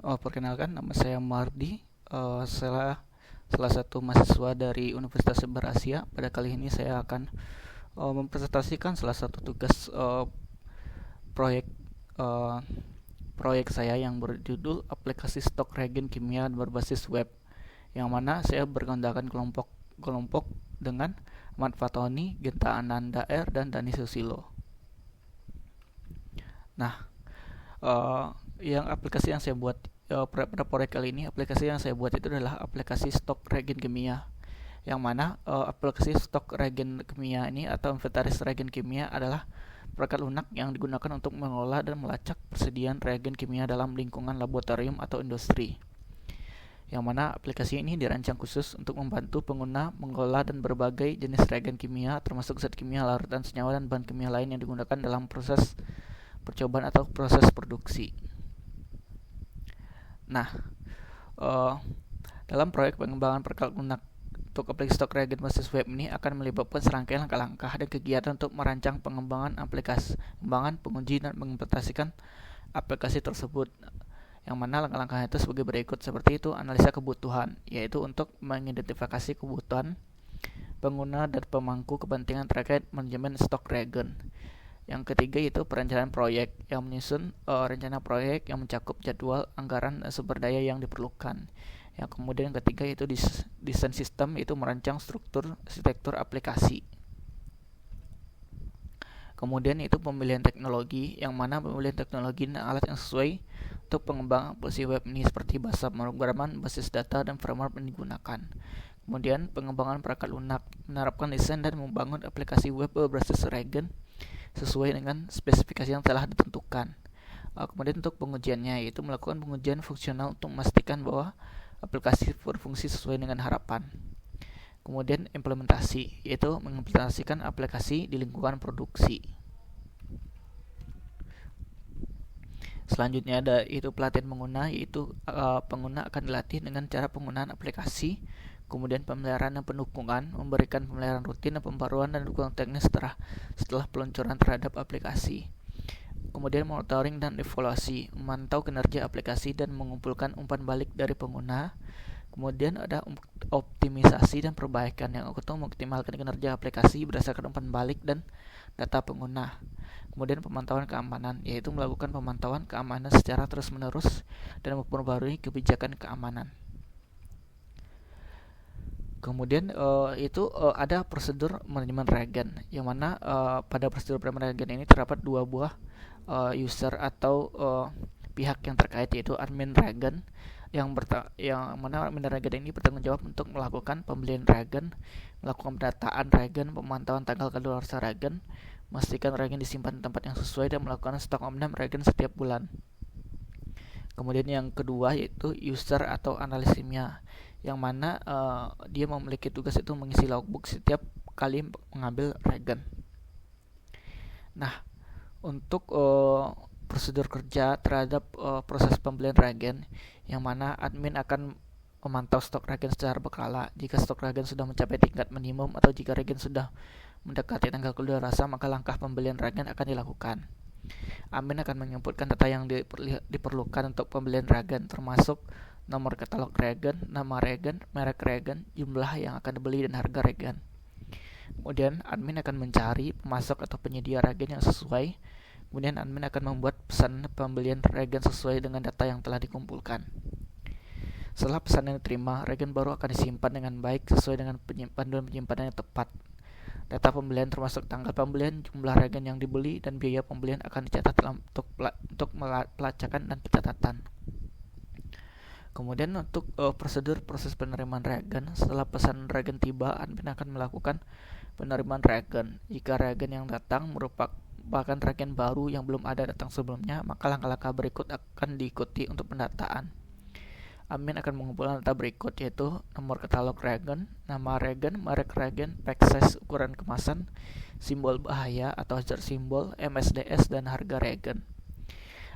Perkenalkan, nama saya Mardi. Saya salah satu mahasiswa dari Universitas Sebar Asia. Pada kali ini saya akan mempresentasikan salah satu tugas proyek eh, proyek saya yang berjudul aplikasi stok reagen kimia berbasis web, yang mana saya bergandakan kelompok dengan Ahmad Fatoni, Genta Ananda R, dan Dani Susilo. Nah, eh, yang aplikasi yang saya buat pada proyek kali ini, aplikasi yang saya buat itu adalah aplikasi stok reagen kimia, yang mana aplikasi stok reagen kimia ini atau inventaris reagen kimia adalah perangkat lunak yang digunakan untuk mengelola dan melacak persediaan reagen kimia dalam lingkungan laboratorium atau industri, yang mana aplikasi ini dirancang khusus untuk membantu pengguna mengelola dan berbagai jenis reagen kimia, termasuk zat kimia, larutan senyawa, dan bahan kimia lain yang digunakan dalam proses percobaan atau proses produksi. Nah, uh, dalam proyek pengembangan perangkat lunak untuk aplikasi stok reagen berbasis web ini akan melibatkan serangkaian langkah-langkah dan kegiatan untuk merancang pengembangan aplikasi, pengembangan, penguji, dan mengimplementasikan aplikasi tersebut. Yang mana langkah-langkahnya itu sebagai berikut, seperti itu: analisa kebutuhan, yaitu untuk mengidentifikasi kebutuhan pengguna dan pemangku kepentingan terkait manajemen stok reagen. Yang ketiga yaitu perencanaan proyek, yang menyusun rencana proyek yang mencakup jadwal, anggaran, dan sumber daya yang diperlukan. Yang kemudian yang ketiga yaitu desain sistem, yaitu merancang arsitektur aplikasi. Kemudian itu pemilihan teknologi, yang mana pemilihan teknologi dan alat yang sesuai untuk pengembangan aplikasi web ini, seperti bahasa pemrograman, basis data, dan framework yang digunakan. Kemudian pengembangan perangkat lunak, menerapkan desain dan membangun aplikasi web berbasis reagen sesuai dengan spesifikasi yang telah ditentukan. Kemudian untuk pengujiannya, yaitu melakukan pengujian fungsional untuk memastikan bahwa aplikasi berfungsi sesuai dengan harapan. Kemudian implementasi, yaitu mengimplementasikan aplikasi di lingkungan produksi. Selanjutnya ada itu pelatihan pengguna, yaitu pengguna akan dilatih dengan cara penggunaan aplikasi. Kemudian pemeliharaan dan pendukungan, memberikan pemeliharaan rutin dan pembaruan dan dukungan teknis setelah peluncuran terhadap aplikasi. Kemudian monitoring dan evaluasi, memantau kinerja aplikasi dan mengumpulkan umpan balik dari pengguna. Kemudian ada optimisasi dan perbaikan, yang untuk mengoptimalkan kinerja aplikasi berdasarkan umpan balik dan data pengguna. Kemudian pemantauan keamanan, yaitu melakukan pemantauan keamanan secara terus-menerus dan memperbarui kebijakan keamanan. Kemudian ada prosedur manajemen reagen, yang mana pada prosedur manajemen reagen ini terdapat dua buah user atau pihak yang terkait, yaitu admin reagen, yang mana admin reagen ini bertanggung jawab untuk melakukan pembelian reagen, melakukan pendataan reagen, pemantauan tanggal kadaluarsa reagen, memastikan reagen disimpan di tempat yang sesuai, dan melakukan stok omnam reagen setiap bulan. Kemudian yang kedua yaitu user atau analis kimia, yang mana dia memiliki tugas itu mengisi logbook setiap kali mengambil reagen. Nah, untuk prosedur kerja terhadap proses pembelian reagen, yang mana admin akan memantau stok reagen secara berkala. Jika stok reagen sudah mencapai tingkat minimum atau jika reagen sudah mendekati tanggal kadaluarsa, maka langkah pembelian reagen akan dilakukan. Admin akan menginputkan data yang diperlukan untuk pembelian reagen, termasuk nomor katalog reagen, nama reagen, merek reagen, jumlah yang akan dibeli, dan harga reagen. Kemudian admin akan mencari pemasok atau penyedia reagen yang sesuai. Kemudian admin akan membuat pesan pembelian reagen sesuai dengan data yang telah dikumpulkan. Setelah pesan yang diterima, reagen baru akan disimpan dengan baik sesuai dengan panduan penyimpanan yang tepat. Data pembelian termasuk tanggal pembelian, jumlah reagen yang dibeli, dan biaya pembelian akan dicatat untuk pelacakan dan pencatatan. Kemudian untuk prosedur proses penerimaan reagen, setelah pesan reagen tiba, admin akan melakukan penerimaan reagen. Jika reagen yang datang merupakan reagen baru yang belum ada datang sebelumnya, maka langkah-langkah berikut akan diikuti untuk pendataan. Admin akan mengumpulkan data berikut, yaitu nomor katalog reagen, nama reagen, merek reagen, pack size, ukuran kemasan, simbol bahaya atau hazard simbol, MSDS, dan harga reagen.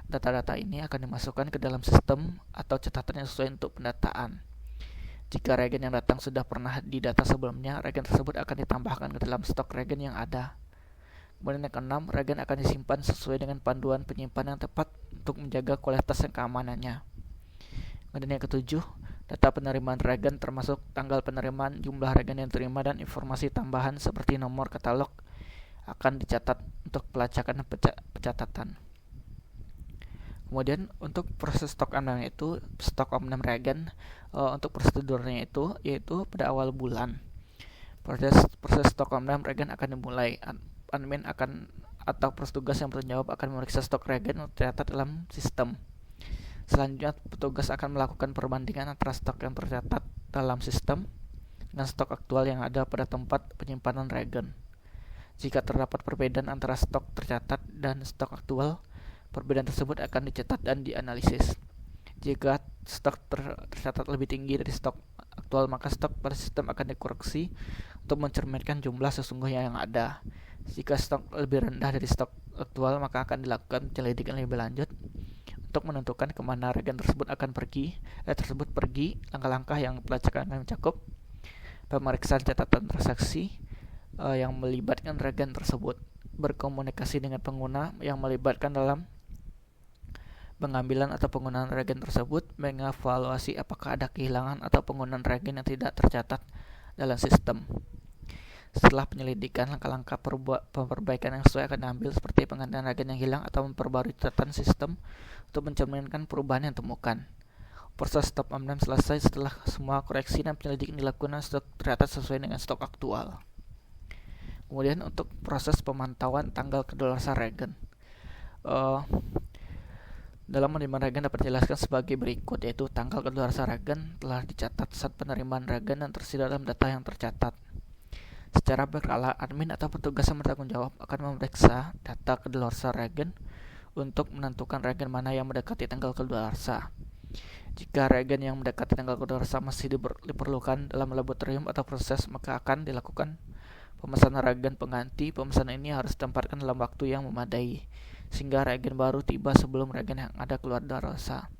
Data-data ini akan dimasukkan ke dalam sistem atau catatan yang sesuai untuk pendataan. Jika reagen yang datang sudah pernah didata sebelumnya, reagen tersebut akan ditambahkan ke dalam stok reagen yang ada. Kemudian yang keenam, reagen akan disimpan sesuai dengan panduan penyimpanan yang tepat untuk menjaga kualitas dan keamanannya. Kemudian yang ketujuh, data penerimaan reagen termasuk tanggal penerimaan, jumlah reagen yang diterima, dan informasi tambahan seperti nomor katalog akan dicatat untuk pelacakan dan pencatatan. Kemudian untuk proses stok amdam itu, stok amdam reagen untuk prosedurnya itu yaitu pada awal bulan. Proses stok amdam reagen akan dimulai. Admin akan atau petugas yang bertanggung jawab akan memeriksa stok reagen yang tercatat dalam sistem. Selanjutnya, petugas akan melakukan perbandingan antara stok yang tercatat dalam sistem dengan stok aktual yang ada pada tempat penyimpanan reagen. Jika terdapat perbedaan antara stok tercatat dan stok aktual, perbedaan tersebut akan dicatat dan dianalisis. Jika stok tercatat lebih tinggi dari stok aktual, maka stok pada sistem akan dikoreksi untuk mencerminkan jumlah sesungguhnya yang ada. Jika stok lebih rendah dari stok aktual, maka akan dilakukan penyelidikan lebih lanjut untuk menentukan kemana reagen tersebut akan pergi. Langkah-langkah yang pelacakan akan mencakup pemeriksaan catatan transaksi yang melibatkan reagen tersebut, berkomunikasi dengan pengguna yang melibatkan dalam pengambilan atau penggunaan reagen tersebut, mengevaluasi apakah ada kehilangan atau penggunaan reagen yang tidak tercatat dalam sistem. Setelah penyelidikan, langkah-langkah perbaikan yang sesuai akan diambil, seperti penggantian reagen yang hilang atau memperbarui catatan sistem untuk mencerminkan perubahan yang ditemukan. Proses stok amdam selesai setelah semua koreksi dan penyelidikan dilakukan, stok tercatat sesuai dengan stok aktual. Kemudian untuk proses pemantauan tanggal kedaluarsa reagen. Dalam penerimaan reagen dapat dijelaskan sebagai berikut, yaitu tanggal kedaluarsa reagen telah dicatat saat penerimaan reagen dan tersedia dalam data yang tercatat. Secara berkala, admin atau petugas yang bertanggung jawab akan memeriksa data kedaluarsa reagen untuk menentukan reagen mana yang mendekati tanggal kedaluarsa. Jika reagen yang mendekati tanggal kedaluarsa masih diperlukan dalam laboratorium atau proses, maka akan dilakukan pemesanan reagen pengganti. Pemesanan ini harus ditempatkan dalam waktu yang memadai, sehingga reagen baru tiba sebelum reagen yang ada keluar daluarsa.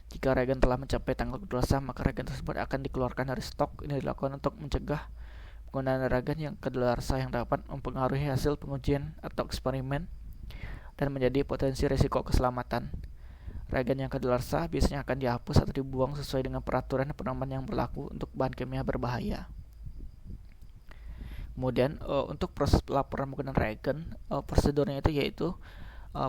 Jika reagen telah mencapai tanggal kedaluarsa, maka reagen tersebut akan dikeluarkan dari stok. Ini dilakukan untuk mencegah penggunaan reagen yang kedaluarsa yang dapat mempengaruhi hasil pengujian atau eksperimen dan menjadi potensi risiko keselamatan. Reagen yang kedaluarsa biasanya akan dihapus atau dibuang sesuai dengan peraturan pedoman yang berlaku untuk bahan kimia berbahaya. Kemudian untuk proses pelaporan penggunaan reagen, prosedurnya itu yaitu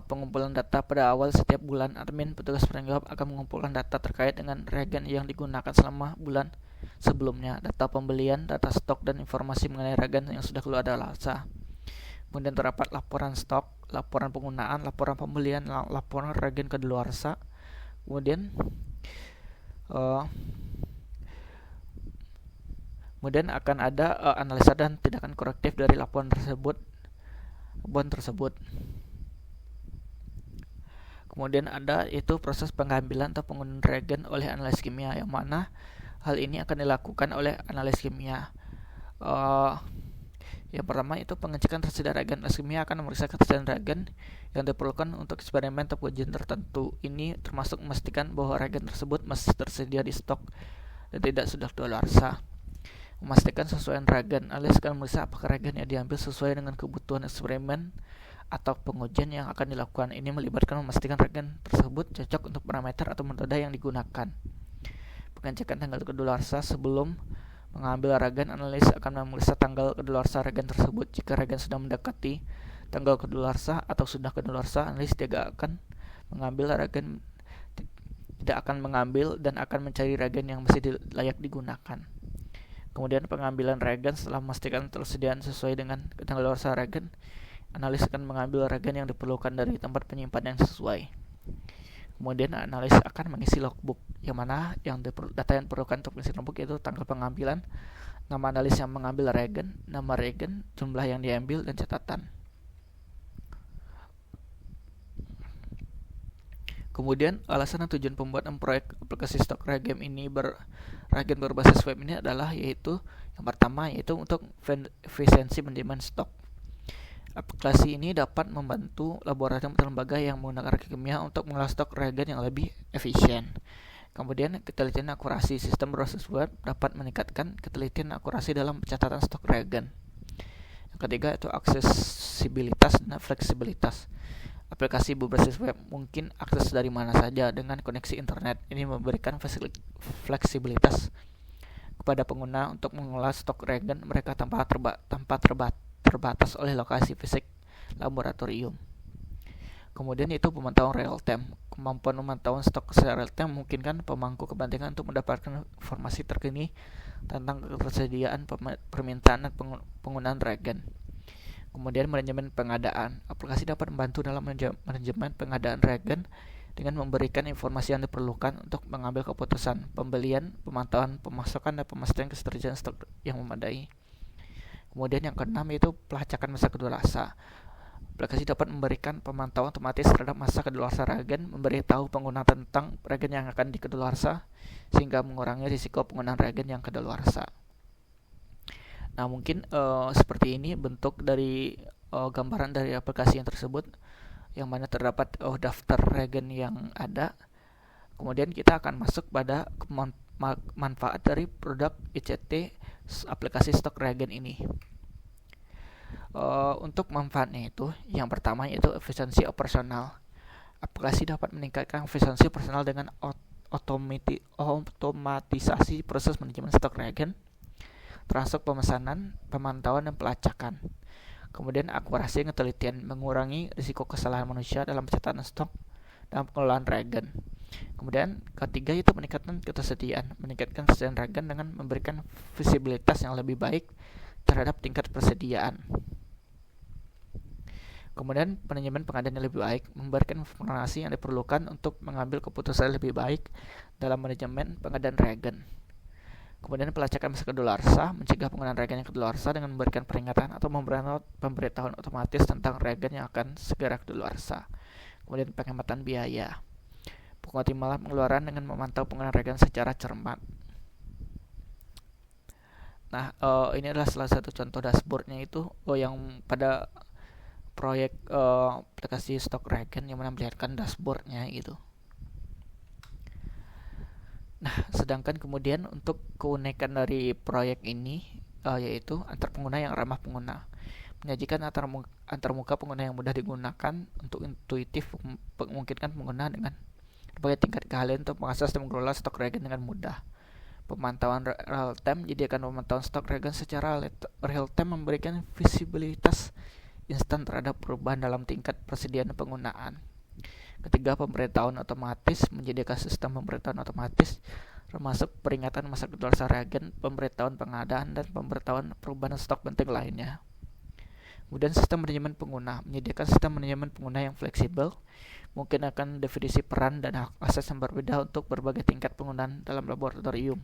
pengumpulan data pada awal setiap bulan. Admin petugas bertanggung jawab akan mengumpulkan data terkait dengan reagen yang digunakan selama bulan sebelumnya, data pembelian, data stok, dan informasi mengenai reagen yang sudah keluar daluarsa. Kemudian terdapat laporan stok, laporan penggunaan, laporan pembelian, laporan reagen kedaluarsa. Kemudian akan ada analisa dan tindakan korektif dari laporan tersebut. Kemudian ada itu proses pengambilan atau penggunaan reagen oleh analis kimia, yang mana hal ini akan dilakukan oleh analis kimia. Yang pertama itu pengecekan tersedia reagen. Analis kimia akan memeriksa ketersediaan reagen yang diperlukan untuk eksperimen atau ujian tertentu. Ini termasuk memastikan bahwa reagen tersebut masih tersedia di stok dan tidak sudah daluarsa. Memastikan sesuaian reagen. Analis akan memeriksa apakah reagen yang diambil sesuai dengan kebutuhan eksperimen atau pengujian yang akan dilakukan. Ini melibatkan memastikan reagen tersebut cocok untuk parameter atau metode yang digunakan. Pengecekan tanggal kedaluarsa. Sebelum mengambil reagen, analis akan memeriksa tanggal kedaluarsa reagen tersebut. Jika reagen sudah mendekati tanggal kedaluarsa atau sudah kedaluarsa, analis tidak akan mengambil dan akan mencari reagen yang masih layak digunakan. Kemudian pengambilan reagen. Setelah memastikan tersediaan sesuai dengan tanggal kedaluarsa reagen, analis akan mengambil reagen yang diperlukan dari tempat penyimpanan yang sesuai. Kemudian analis akan mengisi logbook, yang mana data yang diperlukan untuk mengisi logbook yaitu tanggal pengambilan, nama analis yang mengambil reagen, nama reagen, jumlah yang diambil, dan catatan. Kemudian alasan dan tujuan pembuatan proyek aplikasi stok reagen ini reagen berbasis web ini adalah yaitu yang pertama yaitu untuk efisiensi manajemen stok. Aplikasi ini dapat membantu laboratorium atau lembaga yang menggunakan reagen kimia untuk mengolah stok reagen yang lebih efisien. Kemudian ketelitian akurasi. Sistem berbasis web dapat meningkatkan ketelitian akurasi dalam pencatatan stok reagen. Yang ketiga itu aksesibilitas dan fleksibilitas. Aplikasi berbasis web mungkin akses dari mana saja dengan koneksi internet. Ini memberikan fleksibilitas kepada pengguna untuk mengelola stok reagen mereka tanpa terbatas oleh lokasi fisik laboratorium. Kemudian itu pemantauan real time. Kemampuan pemantauan stok secara real time memungkinkan pemangku kepentingan untuk mendapatkan informasi terkini tentang ketersediaan, permintaan, dan penggunaan reagen. Kemudian manajemen pengadaan. Aplikasi dapat membantu dalam manajemen pengadaan reagen dengan memberikan informasi yang diperlukan untuk mengambil keputusan pembelian, pemantauan, pemasokan, dan pemastian ketersediaan stok yang memadai. Kemudian yang keenam yaitu pelacakan masa kedaluarsa. Aplikasi dapat memberikan pemantauan otomatis terhadap masa kedaluarsa reagen, memberitahu pengguna tentang reagen yang akan dikedaluarsa, sehingga mengurangi risiko penggunaan reagen yang kedaluarsa. Nah, mungkin seperti ini bentuk dari gambaran dari aplikasi yang tersebut, yang mana terdapat daftar reagen yang ada. Kemudian kita akan masuk pada manfaat dari produk ICT aplikasi stok reagen ini. Untuk manfaatnya itu, yang pertama yaitu efisiensi operasional. Aplikasi dapat meningkatkan efisiensi operasional dengan otomatisasi proses manajemen stok reagen, termasuk pemesanan, pemantauan, dan pelacakan. Kemudian akurasi dan ketelitian, mengurangi risiko kesalahan manusia dalam pencatatan stok dan pengelolaan reagen. Kemudian ketiga yaitu meningkatkan ketersediaan, meningkatkan kesediaan reagen dengan memberikan visibilitas yang lebih baik terhadap tingkat persediaan. Kemudian manajemen pengadaan yang lebih baik, memberikan informasi yang diperlukan untuk mengambil keputusan yang lebih baik dalam manajemen pengadaan reagen. Kemudian pelacakan masa kedaluarsa, mencegah penggunaan reagen yang kedaluarsa dengan memberikan peringatan atau pemberitahuan otomatis tentang reagen yang akan segera kedaluarsa. Kemudian penghematan biaya, pengoptimalan pengeluaran dengan memantau penggunaan reagen secara cermat. Nah, ini adalah salah satu contoh dashboardnya itu yang pada proyek aplikasi stok reagen yang menampilkan dashboardnya gitu. Nah, sedangkan kemudian untuk keunikan dari proyek ini yaitu antar pengguna yang ramah pengguna, menyajikan antarmuka pengguna yang mudah digunakan untuk intuitif, memungkinkan pengguna dengan berbagai tingkat keahlian untuk mengakses dan mengelola stok reagen dengan mudah. Pemantauan real time, menyediakan pemantauan stok reagen secara real time, memberikan visibilitas instan terhadap perubahan dalam tingkat persediaan penggunaan. Ketiga, pemberitahuan otomatis, menyediakan sistem pemberitahuan otomatis termasuk peringatan masa kedaluarsa reagen, pemberitahuan pengadaan, dan pemberitahuan perubahan stok penting lainnya. Kemudian sistem manajemen pengguna, menyediakan sistem manajemen pengguna yang fleksibel, mungkin akan definisi peran dan hak akses yang berbeda untuk berbagai tingkat penggunaan dalam laboratorium.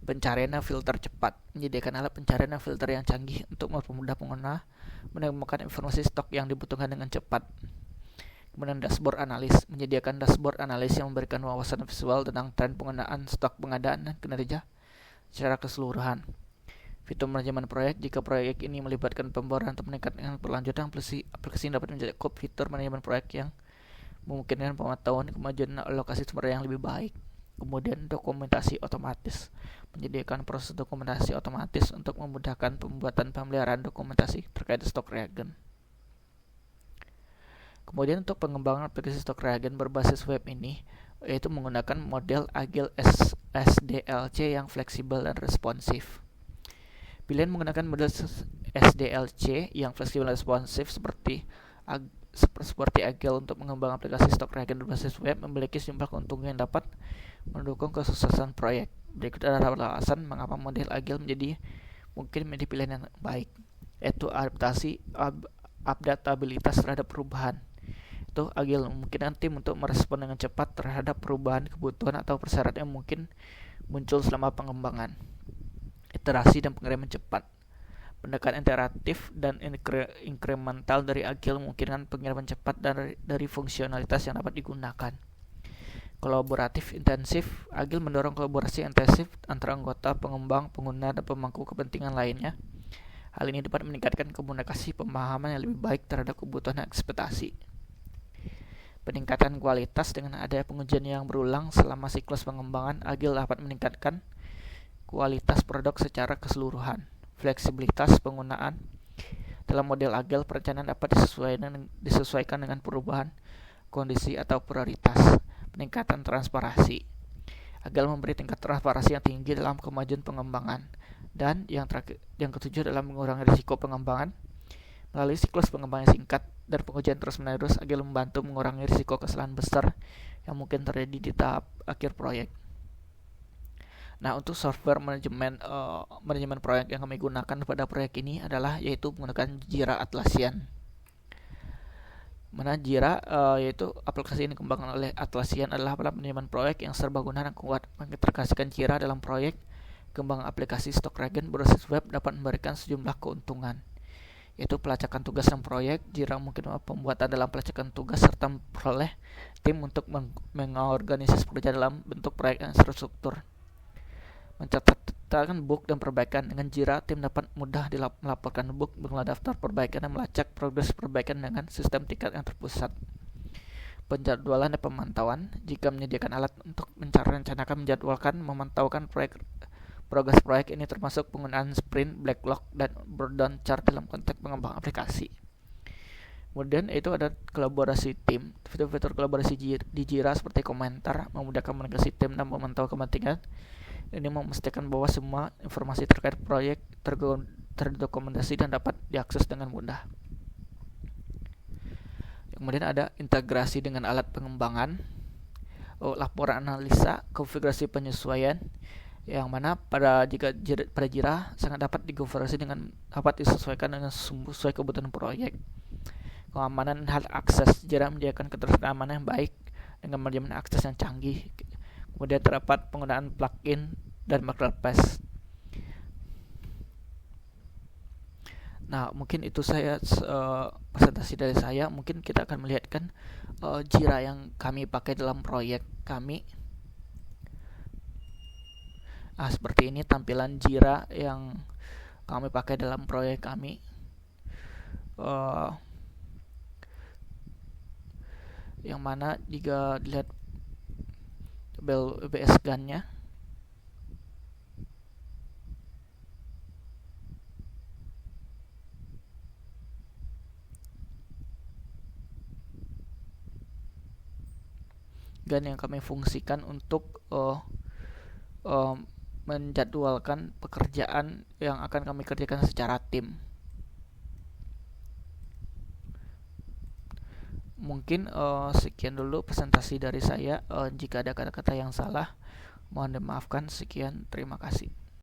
Pencarian dan filter cepat, menyediakan alat pencarian dan filter yang canggih untuk mempermudah pengguna menemukan informasi stok yang dibutuhkan dengan cepat. Kemudian dashboard analis, menyediakan dashboard analis yang memberikan wawasan visual tentang tren penggunaan stok pengadaan dan kinerja secara keseluruhan. Fitur manajemen proyek, jika proyek ini melibatkan pembaruan atau meningkatkan berlanjutan, aplikasi dapat mencakup fitur manajemen proyek yang memungkinkan pemantauan kemajuan alokasi sumber yang lebih baik. Kemudian dokumentasi otomatis, menyediakan proses dokumentasi otomatis untuk memudahkan pembuatan pemeliharaan dokumentasi terkait stok reagen. Kemudian untuk pengembangan aplikasi stok reagen berbasis web ini, yaitu menggunakan model Agile SDLC yang fleksibel dan responsif. Pilihan menggunakan model SDLC yang fleksibel dan responsif seperti Agile untuk mengembangkan aplikasi stok reagen berbasis web memiliki sejumlah keuntungan yang dapat mendukung kesuksesan proyek. Berikut adalah alasan mengapa model Agile mungkin menjadi pilihan yang baik, yaitu adaptabilitas terhadap perubahan. Itu Agile memungkinkan tim untuk merespon dengan cepat terhadap perubahan kebutuhan atau persyaratan yang mungkin muncul selama pengembangan. Iterasi dan pengiriman cepat. Pendekatan interaktif dan inkremental dari Agile memungkinkan pengiriman cepat dari fungsionalitas yang dapat digunakan. Kolaboratif intensif, Agile mendorong kolaborasi intensif antara anggota, pengembang, pengguna, dan pemangku kepentingan lainnya. Hal ini dapat meningkatkan komunikasi pemahaman yang lebih baik terhadap kebutuhan dan ekspektasi. Peningkatan kualitas, dengan adanya pengujian yang berulang selama siklus pengembangan, Agile dapat meningkatkan kualitas produk secara keseluruhan. Fleksibilitas penggunaan, Dalam model agile, perencanaan dapat disesuaikan dengan perubahan kondisi atau prioritas. Peningkatan transparansi. Agile memberi tingkat transparansi yang tinggi dalam kemajuan pengembangan. Dan yang ketujuh adalah mengurangi risiko pengembangan. Melalui siklus pengembangan singkat dan pengujian terus-menerus, Agile membantu mengurangi risiko kesalahan besar yang mungkin terjadi di tahap akhir proyek. Nah, untuk software manajemen proyek yang kami gunakan pada proyek ini adalah yaitu menggunakan Jira Atlassian. Mana Jira yaitu aplikasi ini dikembangkan oleh Atlassian adalah manajemen proyek yang serbaguna dan kuat. Mengintegrasikan Jira dalam proyek kembang aplikasi stok Regen berbasis web dapat memberikan sejumlah keuntungan, yaitu pelacakan tugas dalam proyek. Jira mungkin pembuatan dalam pelacakan tugas serta memperoleh tim untuk mengorganisasi pekerjaan dalam bentuk proyek yang terstruktur. Mencatatkan bug dan perbaikan. Dengan Jira, tim dapat mudah melaporkan bug, mengelola daftar perbaikan, dan melacak progres perbaikan dengan sistem tingkat yang terpusat. Penjadwalan dan pemantauan. Jika menyediakan alat untuk merencanakan, menjadwalkan, memantaukan progres proyek ini termasuk penggunaan sprint, backlog, dan burn-down chart dalam konteks pengembangan aplikasi. Kemudian itu ada kolaborasi tim. Fitur-fitur kolaborasi di Jira seperti komentar, memudahkan komunikasi tim dan memantau kepentingan. Ini memastikan bahwa semua informasi terkait proyek terdokumentasi dan dapat diakses dengan mudah. Kemudian ada integrasi dengan alat pengembangan, laporan analisa, konfigurasi penyesuaian, yang mana pada Jira sangat dapat dikonfigurasi dengan dapat disesuaikan dengan sesuai kebutuhan proyek. Keamanan hal akses. Jira menyediakan keamanan yang baik dengan manajemen akses yang canggih. Kemudian terdapat penggunaan plugin dan marketplace. Nah, mungkin itu presentasi dari saya. Mungkin kita akan melihatkan Jira yang kami pakai dalam proyek kami. Seperti ini tampilan Jira yang kami pakai dalam proyek kami. Yang mana jika dilihat WBS GAN-nya, GAN yang kami fungsikan untuk menjadwalkan pekerjaan yang akan kami kerjakan secara tim. Mungkin sekian dulu presentasi dari saya. Jika ada kata-kata yang salah, mohon dimaafkan. Sekian, terima kasih.